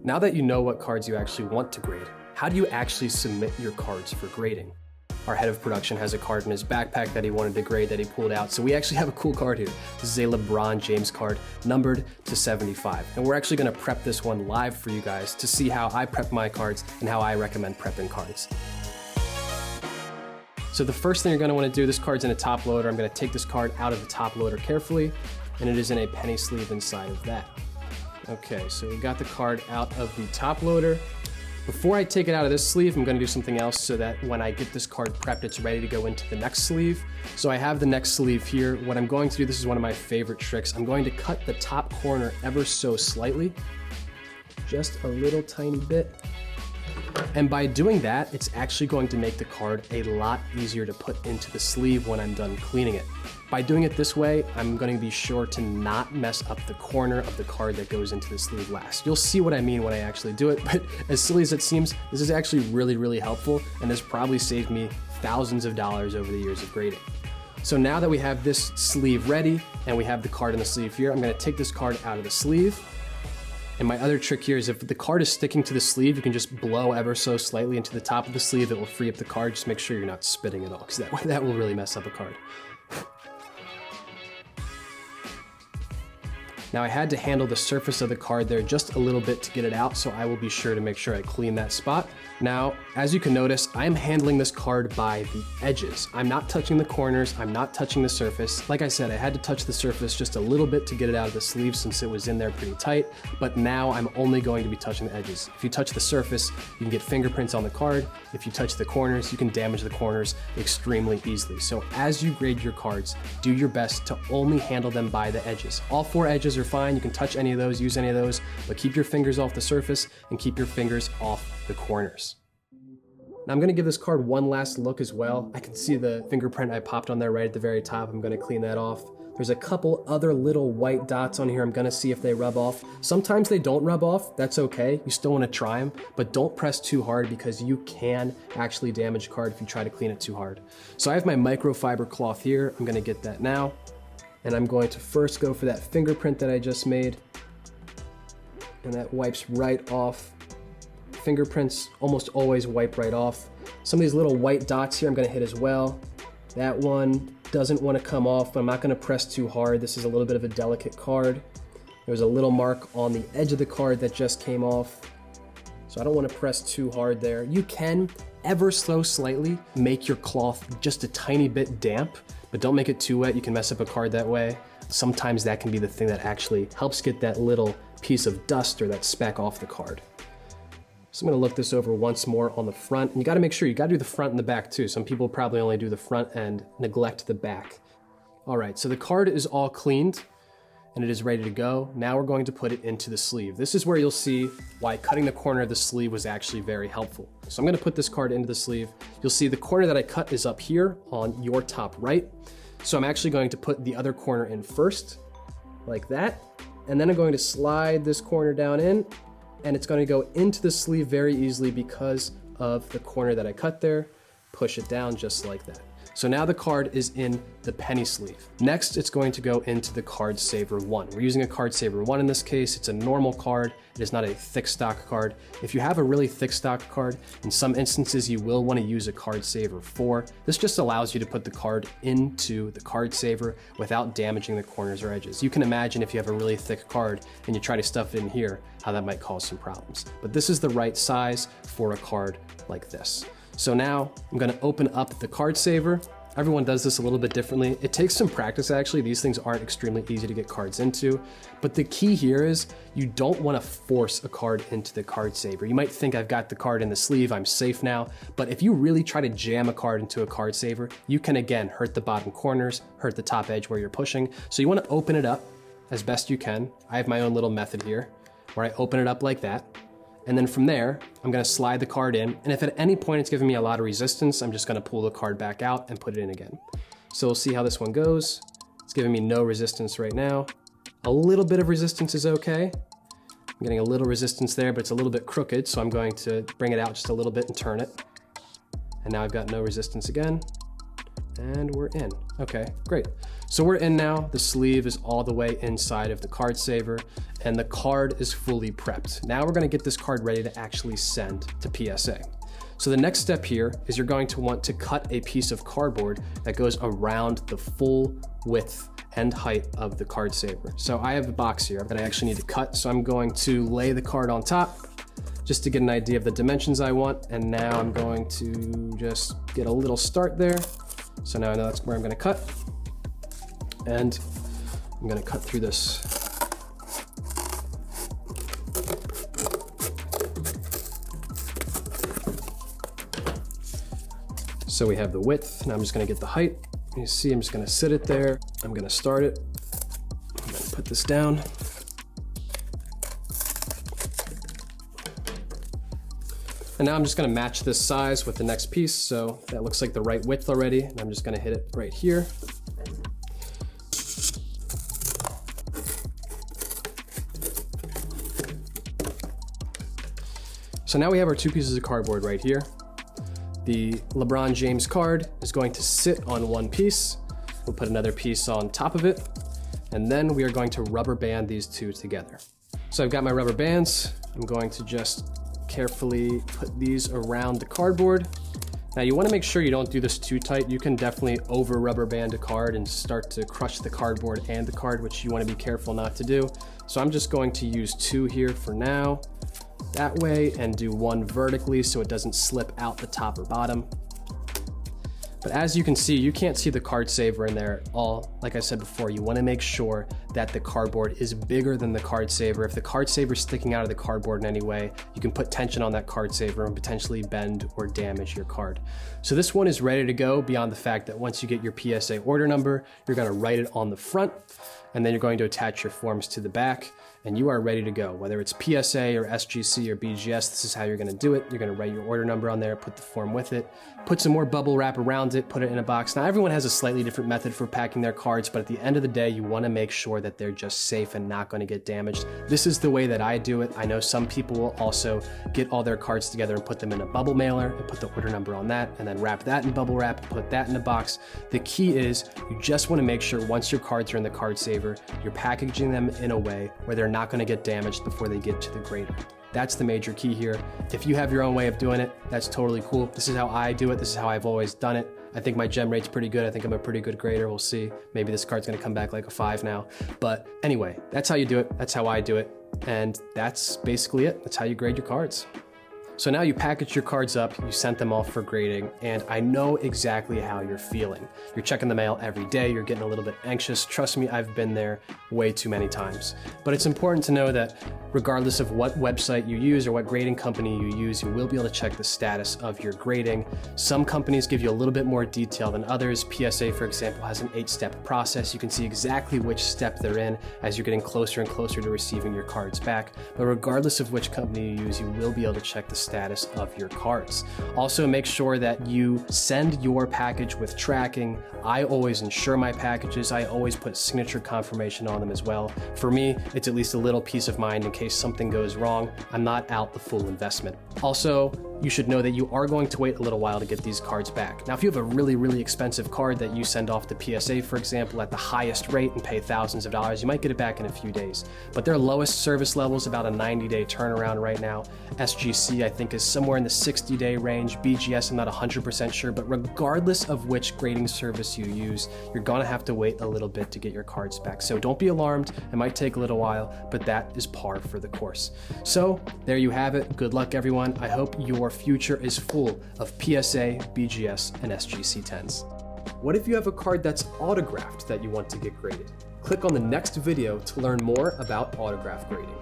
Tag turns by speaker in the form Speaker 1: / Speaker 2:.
Speaker 1: Now that you know what cards you actually want to grade, how do you actually submit your cards for grading? Our head of production has a card in his backpack that he wanted to grade that he pulled out. So we actually have a cool card here. This is a LeBron James card numbered to 75. And we're actually gonna prep this one live for you guys to see how I prep my cards and how I recommend prepping cards. So the first thing you're gonna wanna do, this card's in a top loader. I'm gonna take this card out of the top loader carefully, and it is in a penny sleeve inside of that. Okay, so we got the card out of the top loader. Before I take it out of this sleeve, I'm gonna do something else so that when I get this card prepped, it's ready to go into the next sleeve. So I have the next sleeve here. What I'm going to do, this is one of my favorite tricks. I'm going to cut the top corner ever so slightly, just a little tiny bit. And by doing that, it's actually going to make the card a lot easier to put into the sleeve when I'm done cleaning it. By doing it this way, I'm going to be sure to not mess up the corner of the card that goes into the sleeve last. You'll see what I mean when I actually do it, but as silly as it seems, this is actually really helpful, and has probably saved me thousands of dollars over the years of grading. So now that we have this sleeve ready, and we have the card in the sleeve here, I'm going to take this card out of the sleeve. And my other trick here is if the card is sticking to the sleeve, you can just blow ever so slightly into the top of the sleeve. It will free up the card. Just make sure you're not spitting it all, because that will really mess up a card. Now I had to handle the surface of the card there just a little bit to get it out, so I will be sure to make sure I clean that spot. Now, as you can notice, I'm handling this card by the edges. I'm not touching the corners, I'm not touching the surface. Like I said, I had to touch the surface just a little bit to get it out of the sleeve since it was in there pretty tight, but now I'm only going to be touching the edges. If you touch the surface, you can get fingerprints on the card. If you touch the corners, you can damage the corners extremely easily. So as you grade your cards, do your best to only handle them by the edges. All four edges are fine, you can touch any of those, use any of those, but keep your fingers off the surface and keep your fingers off the corners. Now I'm gonna give this card one last look as well. I can see the fingerprint I popped on there right at the very top. I'm gonna clean that off. There's a couple other little white dots on here. I'm gonna see if they rub off. Sometimes they don't rub off, that's okay. You still wanna try them, but don't press too hard because you can actually damage a card if you try to clean it too hard. So I have my microfiber cloth here. I'm gonna get that now. And I'm going to first go for that fingerprint that I just made. And that wipes right off. Fingerprints almost always wipe right off. Some of these little white dots here I'm gonna hit as well. That one doesn't wanna come off, but I'm not gonna press too hard. This is a little bit of a delicate card. There's a little mark on the edge of the card that just came off. So I don't wanna press too hard there. You can, ever so slightly, make your cloth just a tiny bit damp, but don't make it too wet. You can mess up a card that way. Sometimes that can be the thing that actually helps get that little piece of dust or that speck off the card. So I'm gonna look this over once more on the front. And you gotta make sure, you gotta do the front and the back too. Some people probably only do the front and neglect the back. All right, so the card is all cleaned and it is ready to go. Now we're going to put it into the sleeve. This is where you'll see why cutting the corner of the sleeve was actually very helpful. So I'm gonna put this card into the sleeve. You'll see the corner that I cut is up here on your top right. So I'm actually going to put the other corner in first, like that. And then I'm going to slide this corner down in, and it's going to go into the sleeve very easily because of the corner that I cut there. Push it down just like that. So now the card is in the penny sleeve. Next, it's going to go into the Card Saver 1. We're using a Card Saver 1 in this case. It's a normal card. It is not a thick stock card. If you have a really thick stock card, in some instances you will want to use a Card Saver 4. This just allows you to put the card into the Card Saver without damaging the corners or edges. You can imagine if you have a really thick card and you try to stuff it in here, how that might cause some problems. But this is the right size for a card like this. So now I'm gonna open up the Card Saver. Everyone does this a little bit differently. It takes some practice actually. These things aren't extremely easy to get cards into, but the key here is you don't wanna force a card into the Card Saver. You might think I've got the card in the sleeve, I'm safe now, but if you really try to jam a card into a Card Saver, you can again hurt the bottom corners, hurt the top edge where you're pushing. So you wanna open it up as best you can. I have my own little method here where I open it up like that. And then from there, I'm gonna slide the card in. And if at any point it's giving me a lot of resistance, I'm just gonna pull the card back out and put it in again. So we'll see how this one goes. It's giving me no resistance right now. A little bit of resistance is okay. I'm getting a little resistance there, but it's a little bit crooked. So I'm going to bring it out just a little bit and turn it. And now I've got no resistance again. And we're in. Okay, great. So we're in now. The sleeve is all the way inside of the card saver and the card is fully prepped. Now we're gonna get this card ready to actually send to PSA. So the next step here is you're going to want to cut a piece of cardboard that goes around the full width and height of the card saver. So I have a box here that I actually need to cut. So I'm going to lay the card on top just to get an idea of the dimensions I want. And now I'm going to just get a little start there. So now I know that's where I'm gonna cut. And I'm gonna cut through this. So we have the width. Now I'm just gonna get the height. You see, I'm just gonna sit it there. I'm gonna start it. I'm gonna put this down. And now I'm just gonna match this size with the next piece. So that looks like the right width already. And I'm just gonna hit it right here. So now we have our two pieces of cardboard right here. The LeBron James card is going to sit on one piece. We'll put another piece on top of it. And then we are going to rubber band these two together. So I've got my rubber bands. I'm going to just carefully put these around the cardboard. Now you want to make sure you don't do this too tight. You can definitely over rubber band a card and start to crush the cardboard and the card, which you want to be careful not to do. So I'm just going to use two here for now, that way, and do one vertically so it doesn't slip out the top or bottom. But as you can see, you can't see the card saver in there at all. Like I said before, you want to make sure that the cardboard is bigger than the card saver. If the card saver is sticking out of the cardboard in any way, you can put tension on that card saver and potentially bend or damage your card. So this one is ready to go, beyond the fact that once you get your PSA order number, you're going to write it on the front, and then you're going to attach your forms to the back, and you are ready to go. Whether it's PSA or SGC or BGS, this is how you're gonna do it. You're gonna write your order number on there, put the form with it, put some more bubble wrap around it, put it in a box. Now everyone has a slightly different method for packing their cards, but at the end of the day, you wanna make sure that they're just safe and not gonna get damaged. This is the way that I do it. I know some people will also get all their cards together and put them in a bubble mailer and put the order number on that, and then wrap that in bubble wrap and put that in a box. The key is you just wanna make sure once your cards are in the card saver, you're packaging them in a way where they're not gonna get damaged before they get to the grader. That's the major key here. If you have your own way of doing it, that's totally cool. This is how I do it. This is how I've always done it. I think my gem rate's pretty good. I think I'm a pretty good grader. We'll see. Maybe this card's gonna come back like a 5 now. But anyway, that's how you do it. That's how I do it. And that's basically it. That's how you grade your cards. So now you package your cards up, you sent them off for grading, and I know exactly how you're feeling. You're checking the mail every day, you're getting a little bit anxious. Trust me, I've been there way too many times. But it's important to know that regardless of what website you use or what grading company you use, you will be able to check the status of your grading. Some companies give you a little bit more detail than others. PSA, for example, has an 8-step process. You can see exactly which step they're in as you're getting closer and closer to receiving your cards back. But regardless of which company you use, you will be able to check the status of your cards. Also, make sure that you send your package with tracking. I always insure my packages. I always put signature confirmation on them as well. For me, it's at least a little peace of mind in case something goes wrong. I'm not out the full investment. Also, you should know that you are going to wait a little while to get these cards back. Now, if you have a really, really expensive card that you send off to PSA, for example, at the highest rate and pay thousands of dollars, you might get it back in a few days. But their lowest service level is about a 90-day turnaround right now. SGC, I think, is somewhere in the 60-day range. BGS, I'm not 100% sure, but regardless of which grading service you use, you're gonna have to wait a little bit to get your cards back. So don't be alarmed. It might take a little while, but that is par for the course. So there you have it. Good luck, everyone. I hope your future is full of PSA, BGS, and SGC 10s. What if you have a card that's autographed that you want to get graded? Click on the next video to learn more about autograph grading.